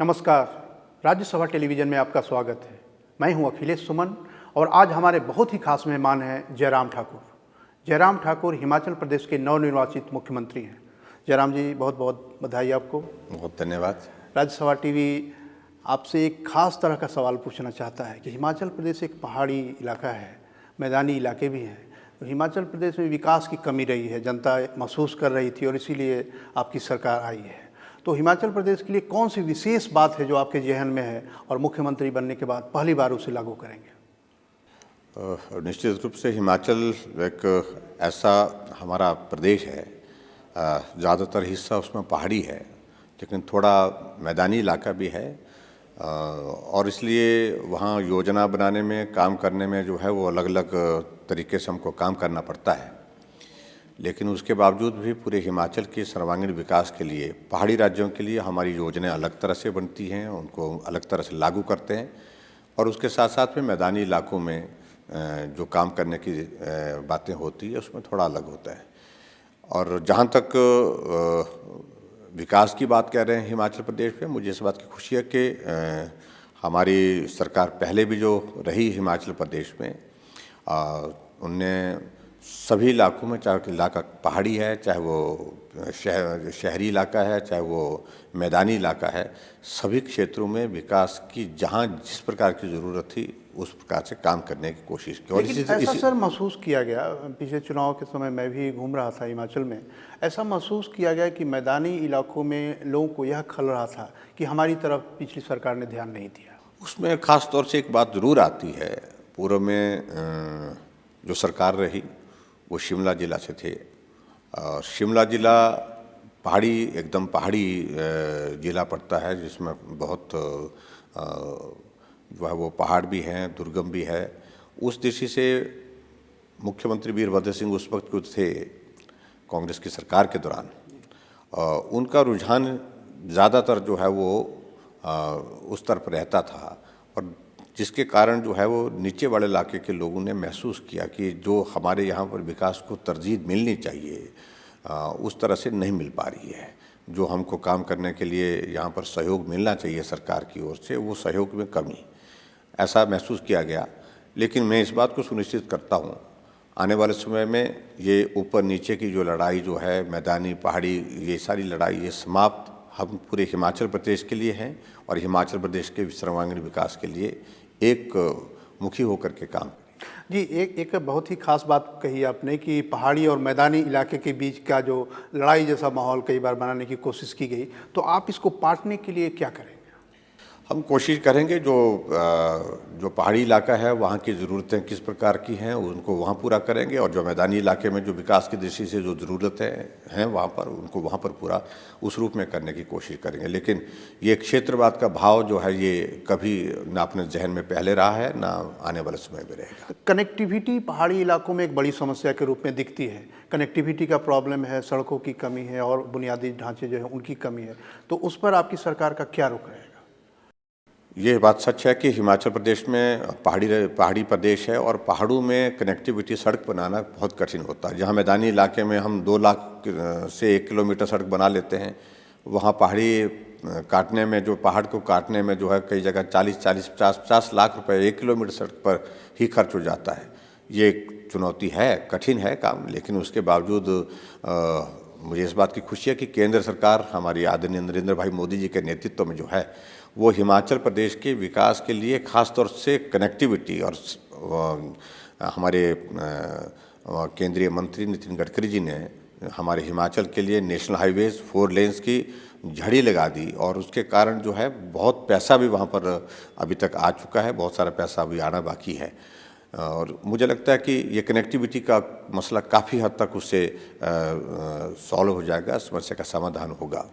नमस्कार। राज्यसभा टेलीविज़न में आपका स्वागत है। मैं हूं अखिलेश सुमन और आज हमारे बहुत ही खास मेहमान हैं जयराम ठाकुर। जयराम ठाकुर हिमाचल प्रदेश के नवनिर्वाचित मुख्यमंत्री हैं। जयराम जी, बहुत बहुत बधाई आपको। बहुत धन्यवाद। राज्यसभा टीवी आपसे एक खास तरह का सवाल पूछना चाहता है कि हिमाचल प्रदेश एक पहाड़ी इलाका है, मैदानी इलाके भी हैं। तो हिमाचल प्रदेश में विकास की कमी रही है, जनता महसूस कर रही थी और इसीलिए आपकी सरकार आई है। तो हिमाचल प्रदेश के लिए कौन सी विशेष बात है जो आपके जहन में है और मुख्यमंत्री बनने के बाद पहली बार उसे लागू करेंगे? निश्चित रूप से हिमाचल एक ऐसा हमारा प्रदेश है, ज़्यादातर हिस्सा उसमें पहाड़ी है लेकिन थोड़ा मैदानी इलाका भी है, और इसलिए वहाँ योजना बनाने में, काम करने में जो है वो अलग अलग तरीके से हमको काम करना पड़ता है। लेकिन उसके बावजूद भी पूरे हिमाचल के सर्वांगीण विकास के लिए, पहाड़ी राज्यों के लिए हमारी योजनाएं अलग तरह से बनती हैं, उनको अलग तरह से लागू करते हैं, और उसके साथ साथ में मैदानी इलाकों में जो काम करने की बातें होती है उसमें थोड़ा अलग होता है। और जहाँ तक विकास की बात कर रहे हैं हिमाचल प्रदेश में, मुझे इस बात की खुशी है कि हमारी सरकार पहले भी जो रही हिमाचल प्रदेश में, उनने सभी इलाकों में, चाहे इलाका पहाड़ी है, चाहे वो शहरी इलाका है, चाहे वो मैदानी इलाका है, सभी क्षेत्रों में विकास की जहाँ जिस प्रकार की ज़रूरत थी उस प्रकार से काम करने की कोशिश की। और ऐसा सर महसूस किया गया, पिछले चुनाव के समय मैं भी घूम रहा था हिमाचल में, ऐसा महसूस किया गया कि मैदानी इलाकों में लोगों को यह खल रहा था कि हमारी तरफ पिछली सरकार ने ध्यान नहीं दिया। उसमें ख़ास तौर से एक बात ज़रूर आती है, पूर्व में जो सरकार रही वो शिमला ज़िला से थे। शिमला ज़िला पहाड़ी, एकदम पहाड़ी ज़िला पड़ता है, जिसमें बहुत जो है वो पहाड़ भी हैं, दुर्गम भी है। उस दृष्टि से मुख्यमंत्री वीरभद्र सिंह उस वक्त जो थे कांग्रेस की सरकार के दौरान, उनका रुझान ज़्यादातर जो है वो उस तरफ रहता था, और जिसके कारण जो है वो नीचे वाले इलाके के लोगों ने महसूस किया कि जो हमारे यहाँ पर विकास को तरजीह मिलनी चाहिए उस तरह से नहीं मिल पा रही है। जो हमको काम करने के लिए यहाँ पर सहयोग मिलना चाहिए सरकार की ओर से, वो सहयोग में कमी, ऐसा महसूस किया गया। लेकिन मैं इस बात को सुनिश्चित करता हूँ आने वाले समय में ये ऊपर नीचे की जो लड़ाई जो है, मैदानी पहाड़ी, ये सारी लड़ाई ये समाप्त हम पूरे हिमाचल प्रदेश के लिए हैं, और हिमाचल प्रदेश के सर्वांगीण विकास के लिए एक मुखी होकर के काम। जी, एक बहुत ही खास बात कही आपने कि पहाड़ी और मैदानी इलाके के बीच का जो लड़ाई जैसा माहौल कई बार बनाने की कोशिश की गई, तो आप इसको पाटने के लिए क्या करेंगे? हम कोशिश करेंगे जो पहाड़ी इलाका है वहाँ की ज़रूरतें किस प्रकार की हैं उनको वहाँ पूरा करेंगे, और जो मैदानी इलाके में जो विकास की दृष्टि से जो ज़रूरतें हैं वहाँ पर, उनको वहाँ पर पूरा उस रूप में करने की कोशिश करेंगे। लेकिन ये क्षेत्रवाद का भाव जो है ये कभी ना अपने जहन में पहले रहा है, ना आने वाले समय में रहेगा। कनेक्टिविटी पहाड़ी इलाकों में एक बड़ी समस्या के रूप में दिखती है। कनेक्टिविटी का प्रॉब्लम है, सड़कों की कमी है और बुनियादी ढांचे जो है उनकी कमी है, तो उस पर आपकी सरकार का क्या रुख रहेगा? ये बात सच है कि हिमाचल प्रदेश में पहाड़ी प्रदेश है, और पहाड़ों में कनेक्टिविटी, सड़क बनाना बहुत कठिन होता है। जहाँ मैदानी इलाके में हम 2 लाख से 1 किलोमीटर सड़क बना लेते हैं, वहाँ पहाड़ी काटने में, जो पहाड़ को काटने में जो है कई जगह 50 लाख रुपए 1 किलोमीटर सड़क पर ही खर्च हो जाता है। ये एक चुनौती है, कठिन है काम, लेकिन उसके बावजूद मुझे इस बात की खुशी है कि केंद्र सरकार हमारी आदरणीय नरेंद्र भाई मोदी जी के नेतृत्व में जो है वो हिमाचल प्रदेश के विकास के लिए खास तौर से कनेक्टिविटी, और हमारे केंद्रीय मंत्री नितिन गडकरी जी ने हमारे हिमाचल के लिए नेशनल हाईवेज 4 लेन्स की झड़ी लगा दी, और उसके कारण जो है बहुत पैसा भी वहाँ पर अभी तक आ चुका है, बहुत सारा पैसा अभी आना बाकी है। और मुझे लगता है कि ये कनेक्टिविटी का मसला काफ़ी हद तक उससे सॉल्व हो जाएगा, समस्या का समाधान होगा।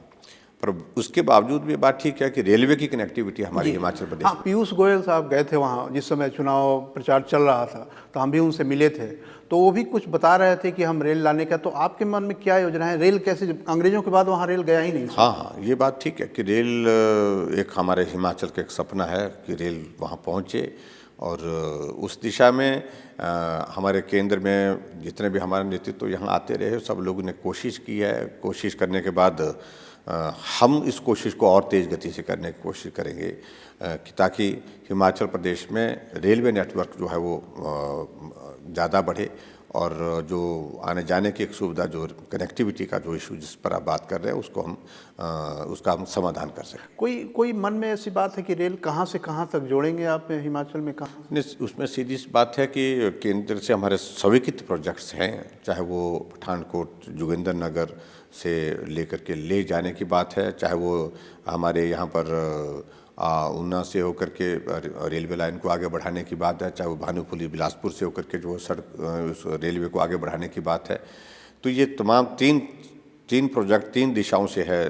पर उसके बावजूद भी बात ठीक है कि रेलवे की कनेक्टिविटी हमारे हिमाचल प्रदेश। हाँ, पीयूष गोयल साहब गए थे वहाँ जिस समय चुनाव प्रचार चल रहा था, तो हम भी उनसे मिले थे, तो वो भी कुछ बता रहे थे कि हम रेल लाने का। तो आपके मन में क्या योजना है? रेल कैसे, अंग्रेजों के बाद वहाँ रेल गया ही नहीं? हाँ, ये बात ठीक है कि रेल एक हमारे हिमाचल का एक सपना है कि रेल वहाँ पहुँचे, और उस दिशा में हमारे केंद्र में जितने भी हमारे नेतृत्व यहाँ आते रहे सब लोगों ने कोशिश की है। कोशिश करने के बाद हम इस कोशिश को और तेज़ गति से करने की कोशिश करेंगे कि ताकि हिमाचल प्रदेश में रेलवे नेटवर्क जो है वो ज़्यादा बढ़े और जो आने जाने की एक सुविधा, जो कनेक्टिविटी का जो इशू जिस पर आप बात कर रहे हैं उसका हम समाधान कर सकें। कोई मन में ऐसी बात है कि रेल कहाँ से कहाँ तक जोड़ेंगे आप हिमाचल में, कहाँ? नहीं, उसमें सीधी सी बात है कि केंद्र से हमारे स्वीकृत प्रोजेक्ट्स हैं, चाहे वो पठानकोट जोगिंद्रनगर से लेकर के ले जाने की बात है, चाहे वो हमारे यहाँ पर ऊना से होकर के रेलवे लाइन को आगे बढ़ाने की बात है, चाहे वो भानुपुली बिलासपुर से होकर के जो सड़क उस रेलवे को आगे बढ़ाने की बात है। तो ये तमाम तीन प्रोजेक्ट 3 दिशाओं से है।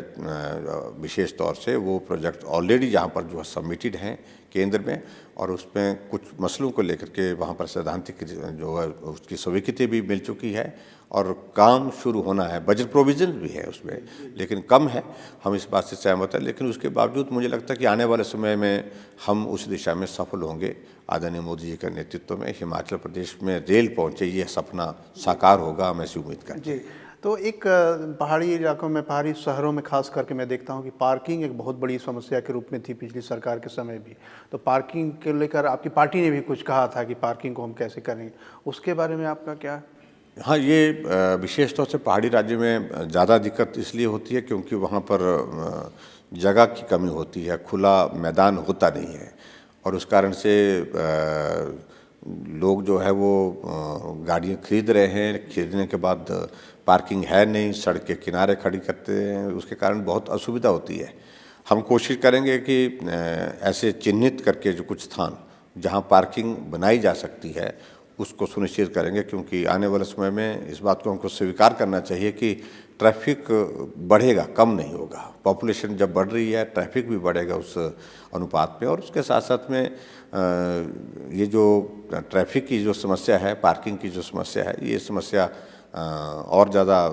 विशेष तौर से वो प्रोजेक्ट ऑलरेडी यहाँ पर जो है सबमिटेड हैं केंद्र में, और उसमें कुछ मसलों को लेकर के वहाँ पर सैद्धांतिक जो है उसकी स्वीकृति भी मिल चुकी है और काम शुरू होना है। बजट प्रोविजन भी है उसमें, लेकिन कम है, हम इस बात से सहमत हैं। लेकिन उसके बावजूद मुझे लगता है कि आने वाले समय में हम उस दिशा में सफल होंगे। आदरणीय मोदी जी के नेतृत्व में हिमाचल प्रदेश में रेल पहुँचे, ये सपना साकार होगा, हम ऐसी उम्मीद करते हैं। तो एक पहाड़ी इलाकों में, पहाड़ी शहरों में खास करके मैं देखता हूँ कि पार्किंग एक बहुत बड़ी समस्या के रूप में थी पिछली सरकार के समय भी। तो पार्किंग के लेकर आपकी पार्टी ने भी कुछ कहा था कि पार्किंग को हम कैसे करेंगे, उसके बारे में आपका क्या? हाँ, ये विशेष तौर से पहाड़ी राज्य में ज़्यादा दिक्कत इसलिए होती है क्योंकि वहाँ पर जगह की कमी होती है, खुला मैदान होता नहीं है, और उस कारण से लोग जो है वो गाड़ियाँ खरीद रहे हैं, खरीदने के बाद पार्किंग है नहीं, सड़क के किनारे खड़ी करते हैं, उसके कारण बहुत असुविधा होती है। हम कोशिश करेंगे कि ऐसे चिन्हित करके जो कुछ स्थान जहाँ पार्किंग बनाई जा सकती है उसको सुनिश्चित करेंगे, क्योंकि आने वाले समय में इस बात को हमको स्वीकार करना चाहिए कि ट्रैफिक बढ़ेगा, कम नहीं होगा। पॉपुलेशन जब बढ़ रही है, ट्रैफिक भी बढ़ेगा उस अनुपात में, और उसके साथ साथ में ये जो ट्रैफिक की जो समस्या है, पार्किंग की जो समस्या है, ये समस्या और ज़्यादा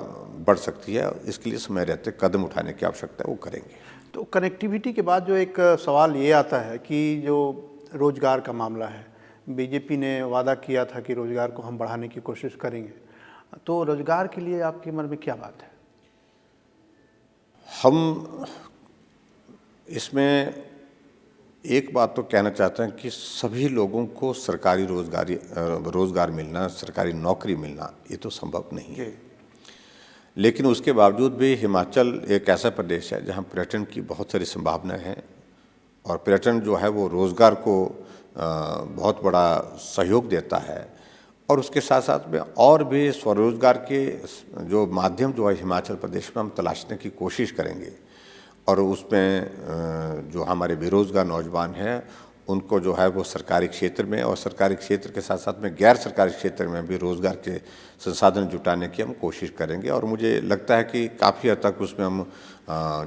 बढ़ सकती है। इसके लिए समय रहते कदम उठाने की आवश्यकता है, वो करेंगे। तो कनेक्टिविटी के बाद जो एक सवाल ये आता है कि जो रोज़गार का मामला है, बीजेपी ने वादा किया था कि रोज़गार को हम बढ़ाने की कोशिश करेंगे, तो रोज़गार के लिए आपके मन में क्या बात है? हम इसमें एक बात तो कहना चाहते हैं कि सभी लोगों को सरकारी रोज़गार मिलना, सरकारी नौकरी मिलना, ये तो संभव नहीं है। लेकिन उसके बावजूद भी हिमाचल एक ऐसा प्रदेश है जहाँ पर्यटन की बहुत सारी संभावनाएं हैं, और पर्यटन जो है वो रोज़गार को बहुत बड़ा सहयोग देता है, और उसके साथ साथ में और भी स्वरोजगार के जो माध्यम जो है हिमाचल प्रदेश में हम तलाशने की कोशिश करेंगे, और उसमें जो हमारे बेरोज़गार नौजवान हैं उनको जो है वो सरकारी क्षेत्र में और सरकारी क्षेत्र के साथ साथ में गैर सरकारी क्षेत्र में भी रोज़गार के संसाधन जुटाने की हम कोशिश करेंगे, और मुझे लगता है कि काफ़ी हद तक उसमें हम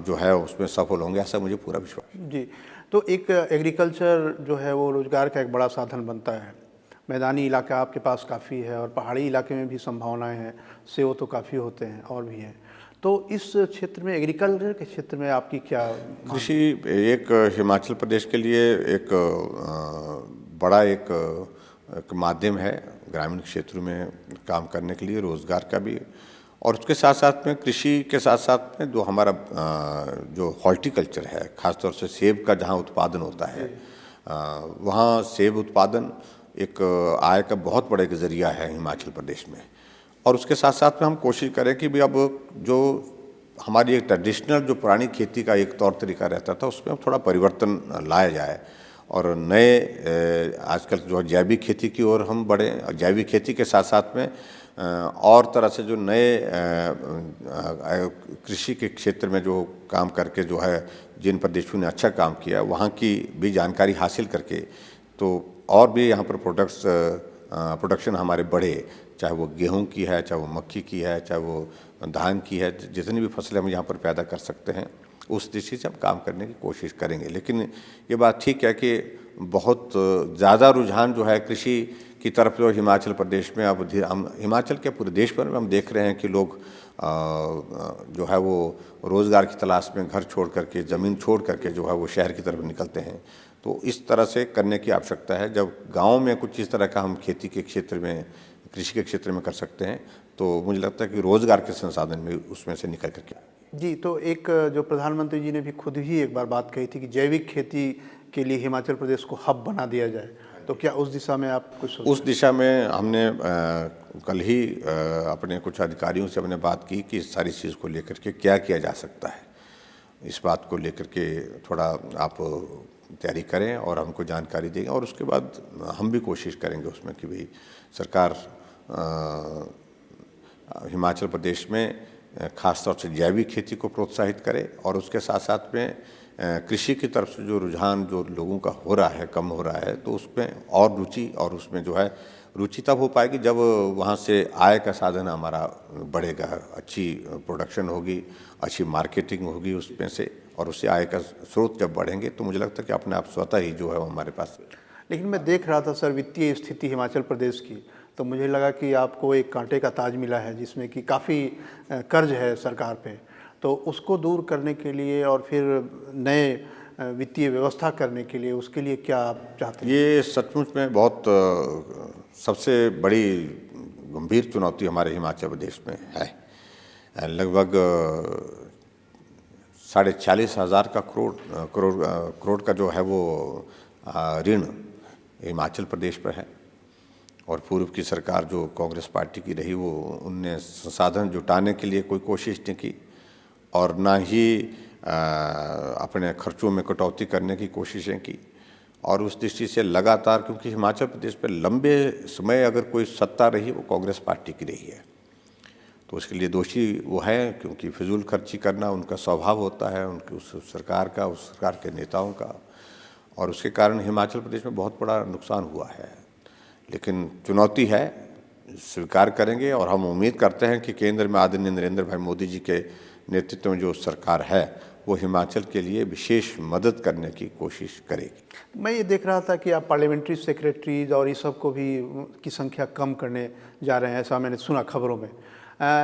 जो है उसमें सफल होंगे, ऐसा मुझे पूरा विश्वास है। जी, तो एक एग्रीकल्चर जो है वो रोज़गार का एक बड़ा साधन बनता है। मैदानी इलाका आपके पास काफ़ी है और पहाड़ी इलाके में भी संभावनाएं हैं, सेव तो काफ़ी होते हैं और भी हैं। तो इस क्षेत्र में, एग्रीकल्चर के क्षेत्र में आपकी क्या? कृषि एक हिमाचल प्रदेश के लिए एक बड़ा एक माध्यम है ग्रामीण क्षेत्रों में काम करने के लिए, रोज़गार का भी, और उसके साथ साथ में कृषि के साथ साथ में जो हमारा जो हॉर्टिकल्चर है, ख़ासतौर से सेब का जहाँ उत्पादन होता है, वहाँ सेब उत्पादन एक आय का बहुत बड़ा एक ज़रिया है हिमाचल प्रदेश में। और उसके साथ साथ में हम कोशिश करें कि भी अब जो हमारी एक ट्रेडिशनल जो पुरानी खेती का एक तौर तरीका रहता था उसमें थोड़ा परिवर्तन लाया जाए, और नए आजकल जो जैविक खेती की ओर हम बढ़े। जैविक खेती के साथ साथ में और तरह से जो नए कृषि के क्षेत्र में जो काम करके जो है जिन प्रदेशों ने अच्छा काम किया वहाँ की भी जानकारी हासिल करके तो और भी यहाँ पर प्रोडक्शन हमारे बढ़े, चाहे वो गेहूं की है, चाहे वो मक्की की है, चाहे वो धान की है, जितनी भी फसलें हम यहाँ पर पैदा कर सकते हैं उस दृष्टि से हम काम करने की कोशिश करेंगे। लेकिन ये बात ठीक है कि बहुत ज़्यादा रुझान जो है कृषि की तरफ जो हिमाचल प्रदेश में अब हम हिमाचल के पूरे देश भर में हम देख रहे हैं कि लोग जो है वो रोज़गार की तलाश में घर छोड़ करके, ज़मीन छोड़ करके जो है वो शहर की तरफ निकलते हैं। तो इस तरह से करने की आवश्यकता है। जब गाँव में कुछ इस तरह का हम खेती के क्षेत्र में, कृषि के क्षेत्र में कर सकते हैं, तो मुझे लगता है कि रोज़गार के संसाधन में उसमें से निकल करके। जी, तो एक जो प्रधानमंत्री जी ने भी खुद ही एक बार बात कही थी कि जैविक खेती के लिए हिमाचल प्रदेश को हब बना दिया जाए, तो क्या उस दिशा में आप कुछ सोच? उस दिशा में हमने कल ही अपने कुछ अधिकारियों से हमने बात की कि इस सारी चीज़ को लेकर के क्या किया जा सकता है। इस बात को लेकर के थोड़ा आप तैयारी करें और हमको जानकारी देंगे, और उसके बाद हम भी कोशिश करेंगे उसमें कि भाई सरकार हिमाचल प्रदेश में ख़ास तौर से जैविक खेती को प्रोत्साहित करे, और उसके साथ साथ में कृषि की तरफ से जो रुझान जो लोगों का हो रहा है, कम हो रहा है, तो उसमें और रुचि, और उसमें जो है रुचि तब हो पाएगी जब वहाँ से आय का साधन हमारा बढ़ेगा, अच्छी प्रोडक्शन होगी, अच्छी मार्केटिंग होगी उसमें से, और उससे आय का स्रोत जब बढ़ेंगे तो मुझे लगता है कि अपने आप स्वतः ही जो है वो हमारे पास। लेकिन मैं देख रहा था सर वित्तीय स्थिति हिमाचल प्रदेश की, तो मुझे लगा कि आपको एक कांटे का ताज मिला है जिसमें कि काफ़ी कर्ज है सरकार पे, तो उसको दूर करने के लिए और फिर नए वित्तीय व्यवस्था करने के लिए, उसके लिए क्या आप चाहते हैं? ये सचमुच में बहुत सबसे बड़ी गंभीर चुनौती हमारे हिमाचल प्रदेश में है। लगभग 46,500 का करोड़ का जो है वो ऋण हिमाचल प्रदेश पर है, और पूर्व की सरकार जो कांग्रेस पार्टी की रही वो उनने संसाधन जुटाने के लिए कोई कोशिश नहीं की, और ना ही अपने खर्चों में कटौती करने की कोशिशें की। और उस दृष्टि से लगातार, क्योंकि हिमाचल प्रदेश पर लंबे समय अगर कोई सत्ता रही वो कांग्रेस पार्टी की रही है, तो उसके लिए दोषी वो है, क्योंकि फिजूल खर्ची करना उनका स्वभाव होता है, उनकी उस सरकार का, उस सरकार के नेताओं का, और उसके कारण हिमाचल प्रदेश में बहुत बड़ा नुकसान हुआ है। लेकिन चुनौती है, स्वीकार करेंगे, और हम उम्मीद करते हैं कि केंद्र में आदरणीय नरेंद्र भाई मोदी जी के नेतृत्व में जो सरकार है वो हिमाचल के लिए विशेष मदद करने की कोशिश करेगी। मैं ये देख रहा था कि आप पार्लियामेंट्री सेक्रेटरीज और इस सब को भी की संख्या कम करने जा रहे हैं, ऐसा मैंने सुना खबरों में।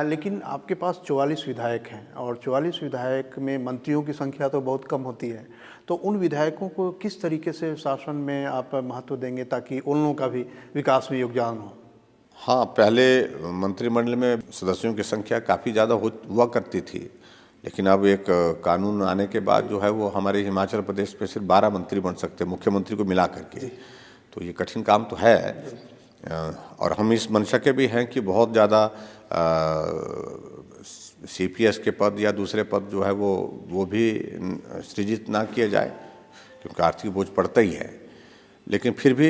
लेकिन आपके पास 44 विधायक हैं, और 44 विधायक में मंत्रियों की संख्या तो बहुत कम होती है, तो उन विधायकों को किस तरीके से शासन में आप महत्व देंगे ताकि उन लोगों का भी विकास में योगदान हो? हाँ, पहले मंत्रिमंडल में सदस्यों की संख्या काफ़ी ज़्यादा हुआ करती थी, लेकिन अब एक कानून आने के बाद जो है वो हमारे हिमाचल प्रदेश में सिर्फ 12 मंत्री बन सकते हैं, मुख्यमंत्री को मिला करके। तो ये कठिन काम तो है, और हम इस मंशा के भी हैं कि बहुत ज़्यादा CPS के पद या दूसरे पद जो है वो भी सृजित ना किए जाए, क्योंकि आर्थिक बोझ पड़ता ही है। लेकिन फिर भी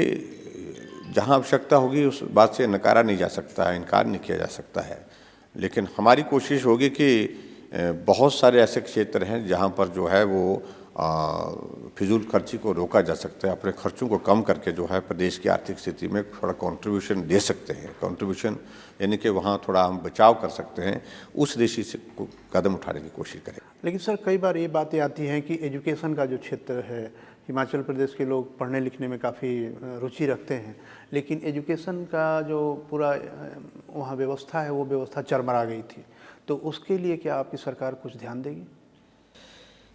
जहाँ आवश्यकता होगी उस बात से नकारा नहीं जा सकता है, इनकार नहीं किया जा सकता है। लेकिन हमारी कोशिश होगी कि बहुत सारे ऐसे क्षेत्र हैं जहाँ पर जो है वो फिजूल खर्ची को रोका जा सकता है, अपने खर्चों को कम करके जो है प्रदेश की आर्थिक स्थिति में थोड़ा कंट्रीब्यूशन दे सकते हैं। कंट्रीब्यूशन यानी कि वहाँ थोड़ा हम बचाव कर सकते हैं, उस दृष्टि से कदम उठाने की कोशिश करें। लेकिन सर कई बार ये बातें आती हैं कि एजुकेशन का जो क्षेत्र है, हिमाचल प्रदेश के लोग पढ़ने लिखने में काफ़ी रुचि रखते हैं, लेकिन एजुकेशन का जो पूरा वहाँ व्यवस्था है वो व्यवस्था चरमरा गई थी, तो उसके लिए क्या आपकी सरकार कुछ ध्यान देगी?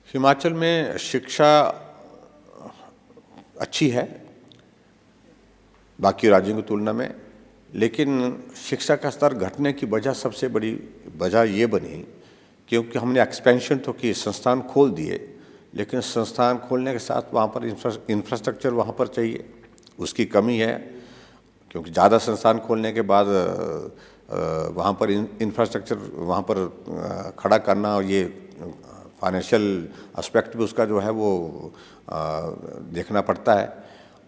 हिमाचल में शिक्षा अच्छी है बाकी राज्यों की तुलना में, लेकिन शिक्षा का स्तर घटने की वजह, सबसे बड़ी वजह ये बनी क्योंकि हमने एक्सपेंशन तो की, संस्थान खोल दिए, लेकिन संस्थान खोलने के साथ वहाँ पर इंफ्रास्ट्रक्चर वहाँ पर चाहिए, उसकी कमी है। क्योंकि ज़्यादा संस्थान खोलने के बाद वहाँ पर इंफ्रास्ट्रक्चर वहाँ पर खड़ा करना, और ये फाइनेंशियल एस्पेक्ट भी उसका जो है वो देखना पड़ता है।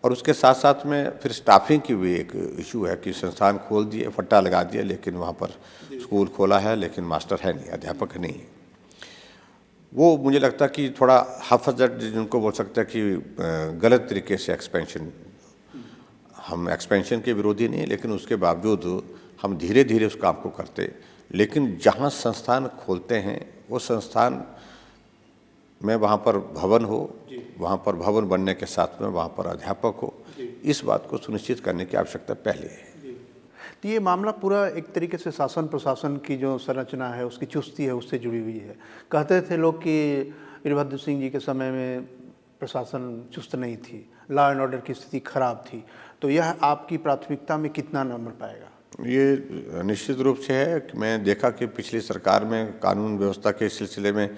और उसके साथ साथ में फिर स्टाफिंग की भी एक इशू है कि संस्थान खोल दिए, फट्टा लगा दिया, लेकिन वहाँ पर स्कूल खोला है लेकिन मास्टर है नहीं, अध्यापक नहीं है। वो मुझे लगता है कि थोड़ा हफजत जिनको बोल सकते हैं कि गलत तरीके से एक्सपेंशन, हम एक्सपेंशन के विरोधी नहीं, लेकिन उसके बावजूद हम धीरे धीरे उस काम को करते। लेकिन जहाँ संस्थान खोलते हैं वो संस्थान में वहाँ पर भवन हो, वहाँ पर भवन बनने के साथ में वहाँ पर अध्यापक हो, इस बात को सुनिश्चित करने की आवश्यकता पहले है। तो ये मामला पूरा एक तरीके से शासन प्रशासन की जो संरचना है उसकी चुस्ती है उससे जुड़ी हुई है। कहते थे लोग कि वीरभद्र सिंह जी के समय में प्रशासन चुस्त नहीं थी, लॉ एंड ऑर्डर की स्थिति खराब थी, तो यह आपकी प्राथमिकता में कितना नंबर पाएगा? ये निश्चित रूप से है कि मैं देखा कि पिछली सरकार में कानून व्यवस्था के सिलसिले में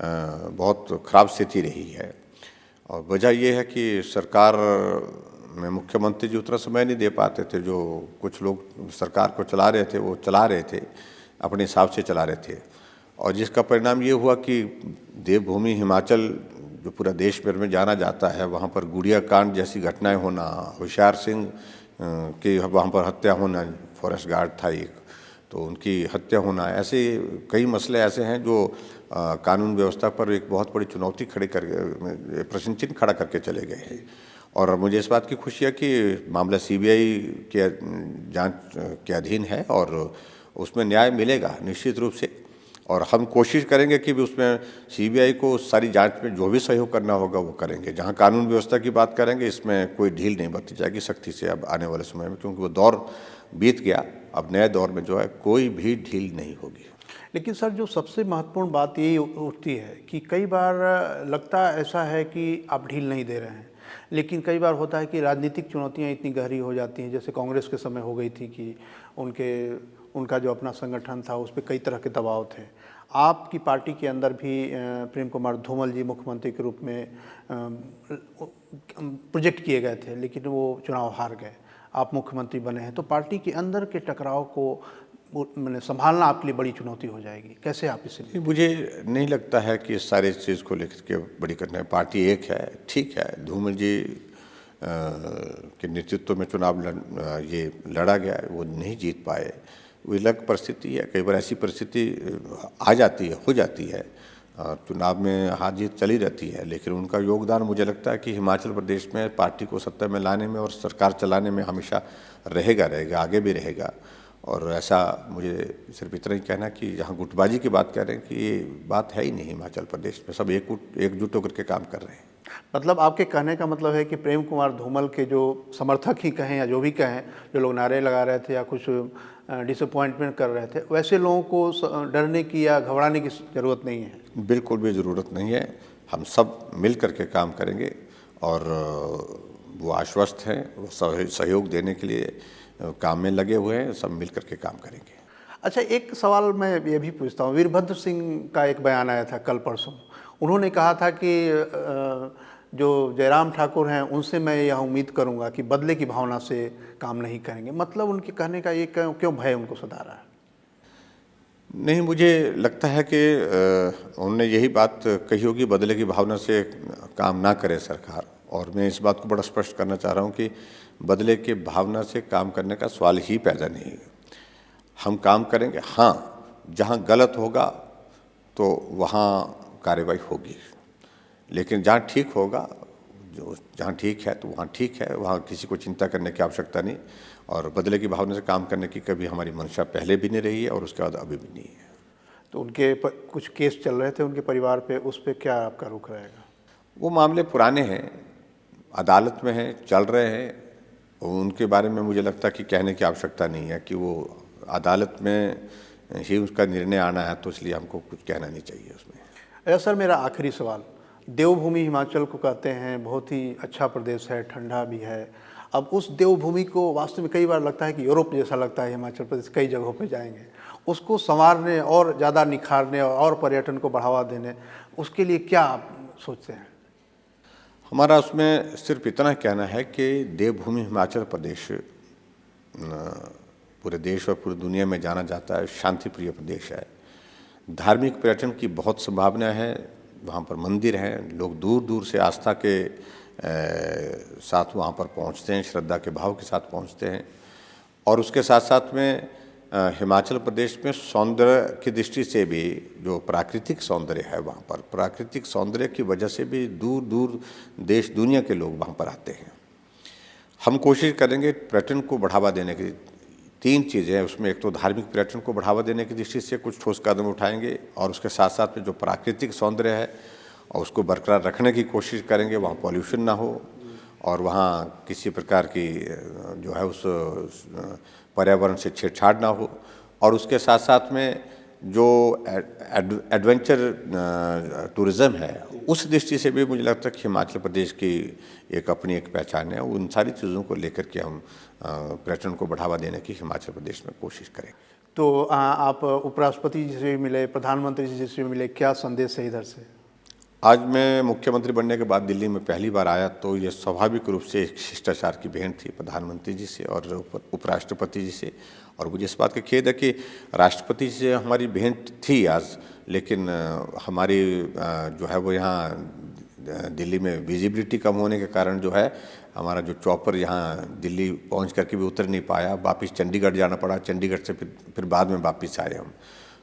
बहुत खराब स्थिति रही है। और वजह यह है कि सरकार में मुख्यमंत्री जी उतना समय नहीं दे पाते थे। जो कुछ लोग सरकार को चला रहे थे वो चला रहे थे, अपने हिसाब से चला रहे थे, और जिसका परिणाम ये हुआ कि देवभूमि हिमाचल जो पूरा देश भर में जाना जाता है, वहाँ पर गुड़िया कांड जैसी घटनाएं होना, होशियार सिंह की वहाँ पर हत्या होना, फॉरेस्ट गार्ड था एक, तो उनकी हत्या होना, ऐसे कई मसले ऐसे हैं जो कानून व्यवस्था पर एक बहुत बड़ी चुनौती खड़ी कर प्रश्न चिन्ह खड़ा करके चले गए हैं। और मुझे इस बात की खुशी है कि मामला सीबीआई के जांच के अधीन है और उसमें न्याय मिलेगा निश्चित रूप से। और हम कोशिश करेंगे कि भी उसमें सीबीआई को उस सारी जांच में जो भी सहयोग करना होगा वो करेंगे। जहां कानून व्यवस्था की बात करेंगे, इसमें कोई ढील नहीं बरती जाएगी सख्ती से अब आने वाले समय में, क्योंकि वो दौर बीत गया। अब नए दौर में जो है कोई भी ढील नहीं होगी। लेकिन सर, जो सबसे महत्वपूर्ण बात यही उठती है कि कई बार लगता ऐसा है कि आप ढील नहीं दे रहे हैं, लेकिन कई बार होता है कि राजनीतिक चुनौतियां इतनी गहरी हो जाती हैं, जैसे कांग्रेस के समय हो गई थी कि उनका जो अपना संगठन था उस पर कई तरह के दबाव थे। आपकी पार्टी के अंदर भी प्रेम कुमार धूमल जी मुख्यमंत्री के रूप में प्रोजेक्ट किए गए थे, लेकिन वो चुनाव हार गए, आप मुख्यमंत्री बने हैं, तो पार्टी के अंदर के टकराव को मैंने संभालना आपके लिए बड़ी चुनौती हो जाएगी। कैसे आप इसे? मुझे नहीं लगता है कि इस सारे चीज़ को लेकर के बड़ी करना है। पार्टी एक है, ठीक है, धूमल जी के नेतृत्व में चुनाव ये लड़ा गया, वो नहीं जीत पाए, वो अलग परिस्थिति है। कई बार ऐसी परिस्थिति आ जाती है, हो जाती है, चुनाव में हार जीत चली रहती है, लेकिन उनका योगदान मुझे लगता है कि हिमाचल प्रदेश में पार्टी को सत्ता में लाने में और सरकार चलाने में हमेशा रहेगा, आगे भी रहेगा। और ऐसा मुझे सिर्फ इतना ही कहना कि जहाँ गुटबाजी की बात कह रहे हैं कि ये बात है ही नहीं हिमाचल प्रदेश में, सब एकजुट होकर के काम कर रहे हैं। मतलब आपके कहने का मतलब है कि प्रेम कुमार धूमल के जो समर्थक ही कहें या जो भी कहें, जो लोग नारे लगा रहे थे या कुछ डिसअपॉइंटमेंट कर रहे थे, वैसे लोगों को डरने की या घबराने की ज़रूरत नहीं है? बिल्कुल भी ज़रूरत नहीं है। हम सब मिल करके काम करेंगे और वो आश्वस्त हैं, वो सहयोग देने के लिए काम में लगे हुए हैं, सब मिल करके काम करेंगे। अच्छा, एक सवाल मैं ये भी पूछता हूँ। वीरभद्र सिंह का एक बयान आया था कल परसों, उन्होंने कहा था कि जो जयराम ठाकुर हैं उनसे मैं यह उम्मीद करूंगा कि बदले की भावना से काम नहीं करेंगे। मतलब उनके कहने का ये क्यों भय उनको सता रहा है? नहीं, मुझे लगता है कि उन्होंने यही बात कही होगी, बदले की भावना से काम ना करे सरकार। और मैं इस बात को बड़ा स्पष्ट करना चाह रहा हूँ कि बदले की भावना से काम करने का सवाल ही पैदा नहीं है। हम काम करेंगे, हाँ, जहाँ गलत होगा तो वहाँ कार्रवाई होगी, लेकिन जहाँ ठीक होगा, जहाँ ठीक है तो वहाँ ठीक है, वहाँ किसी को चिंता करने की आवश्यकता नहीं। और बदले की भावना से काम करने की कभी हमारी मंशा पहले भी नहीं रही है और उसके बाद अभी भी नहीं है। तो उनके कुछ केस चल रहे थे उनके परिवार पे, उस पर क्या आपका रुख रहेगा? वो मामले पुराने हैं, अदालत में हैं, चल रहे हैं। उनके बारे में मुझे लगता है कि कहने की आवश्यकता नहीं है कि वो अदालत में ही उसका निर्णय आना है, तो इसलिए हमको कुछ कहना नहीं चाहिए उसमें। अच्छा सर, मेरा आखिरी सवाल, देवभूमि हिमाचल को कहते हैं, बहुत ही अच्छा प्रदेश है, ठंडा भी है। अब उस देवभूमि को वास्तव में कई बार लगता है कि यूरोप जैसा लगता है हिमाचल प्रदेश, कई जगहों पे जाएंगे, उसको संवारने और ज़्यादा निखारने और पर्यटन को बढ़ावा देने, उसके लिए क्या आप सोचते हैं? हमारा उसमें सिर्फ इतना कहना है कि देवभूमि हिमाचल प्रदेश पूरे देश और पूरी दुनिया में जाना जाता है, शांति प्रिय प्रदेश है। धार्मिक पर्यटन की बहुत संभावना है, वहाँ पर मंदिर हैं, लोग दूर दूर से आस्था के साथ वहाँ पर पहुँचते हैं, श्रद्धा के भाव के साथ पहुँचते हैं। और उसके साथ साथ में हिमाचल प्रदेश में सौंदर्य की दृष्टि से भी जो प्राकृतिक सौंदर्य है, वहाँ पर प्राकृतिक सौंदर्य की वजह से भी दूर दूर देश दुनिया के लोग वहाँ पर आते हैं। हम कोशिश करेंगे पर्यटन को बढ़ावा देने की, तीन चीज़ें हैं उसमें। एक तो धार्मिक पर्यटन को बढ़ावा देने की दृष्टि से कुछ ठोस कदम उठाएंगे, और उसके साथ साथ में जो प्राकृतिक सौंदर्य है और उसको बरकरार रखने की कोशिश करेंगे, वहाँ पॉल्यूशन ना हो और वहाँ किसी प्रकार की जो है उस पर्यावरण से छेड़छाड़ ना हो। और उसके साथ साथ में जो एडवेंचर टूरिज़्म है, उस दृष्टि से भी मुझे लगता है कि हिमाचल प्रदेश की एक अपनी एक पहचान है। उन सारी चीज़ों को लेकर के हम पर्यटन को बढ़ावा देने की हिमाचल प्रदेश में कोशिश करें। तो आप उपराष्ट्रपति जी से मिले, प्रधानमंत्री जी से मिले, क्या संदेश है इधर से? आज मैं मुख्यमंत्री बनने के बाद दिल्ली में पहली बार आया तो ये स्वाभाविक रूप से एक शिष्टाचार की भेंट थी प्रधानमंत्री जी से और उपराष्ट्रपति जी से। और मुझे इस बात का खेद है कि राष्ट्रपति जी से हमारी भेंट थी आज, लेकिन हमारी जो है वो यहाँ दिल्ली में विजिबिलिटी कम होने के कारण जो है हमारा जो चॉपर यहाँ दिल्ली पहुँच करके भी उतर नहीं पाया, वापस चंडीगढ़ जाना पड़ा। चंडीगढ़ से फिर बाद में वापस आए हम,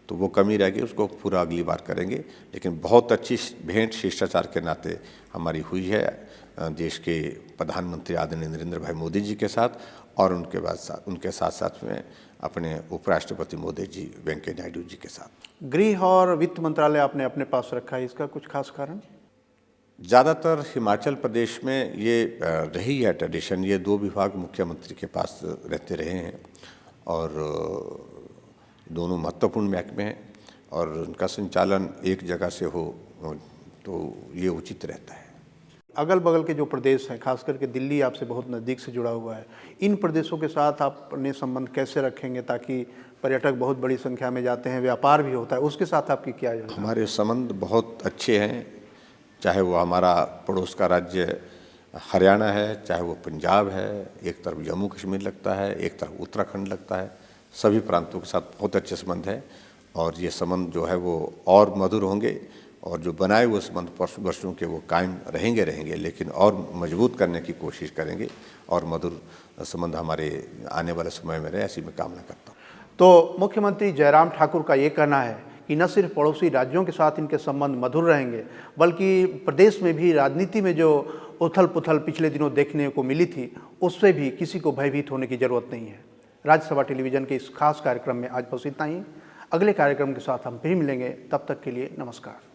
तो वो कमी रह गई, उसको पूरा अगली बार करेंगे। लेकिन बहुत अच्छी भेंट शिष्टाचार के नाते हमारी हुई है देश के प्रधानमंत्री आदरणीय नरेंद्र भाई मोदी जी के साथ, और उनके साथ साथ में अपने उपराष्ट्रपति मोदी जी वेंकैया नायडू जी के साथ। गृह और वित्त मंत्रालय आपने अपने पास रखा है, इसका कुछ खास कारण? ज़्यादातर हिमाचल प्रदेश में ये रही है ट्रेडिशन, ये 2 विभाग मुख्यमंत्री के पास रहते रहे हैं और दोनों महत्वपूर्ण महकमे हैं और उनका संचालन एक जगह से हो तो ये उचित रहता है। अगल बगल के जो प्रदेश हैं, खास करके दिल्ली आपसे बहुत नज़दीक से जुड़ा हुआ है, इन प्रदेशों के साथ आप अपने संबंध कैसे रखेंगे ताकि पर्यटक बहुत बड़ी संख्या में जाते हैं, व्यापार भी होता है, उसके साथ आपकी क्या योजना? हमारे संबंध बहुत अच्छे हैं, चाहे वो हमारा पड़ोस का राज्य हरियाणा है, चाहे वो पंजाब है, एक तरफ जम्मू कश्मीर लगता है, एक तरफ उत्तराखंड लगता है। सभी प्रांतों के साथ बहुत अच्छे संबंध है और ये संबंध जो है वो और मधुर होंगे और जो बनाए हुए संबंध वर्षों के वो कायम रहेंगे, लेकिन और मजबूत करने की कोशिश करेंगे और मधुर संबंध हमारे आने वाले समय में रहे, ऐसी मैं कामना करता हूँ। तो मुख्यमंत्री जयराम ठाकुर का ये कहना है कि न सिर्फ पड़ोसी राज्यों के साथ इनके संबंध मधुर रहेंगे, बल्कि प्रदेश में भी राजनीति में जो उथल पुथल पिछले दिनों देखने को मिली थी, उससे भी किसी को भयभीत होने की ज़रूरत नहीं है। राज्यसभा टेलीविज़न के इस खास कार्यक्रम में आज बस इतना ही। अगले कार्यक्रम के साथ हम फिर मिलेंगे, तब तक के लिए नमस्कार।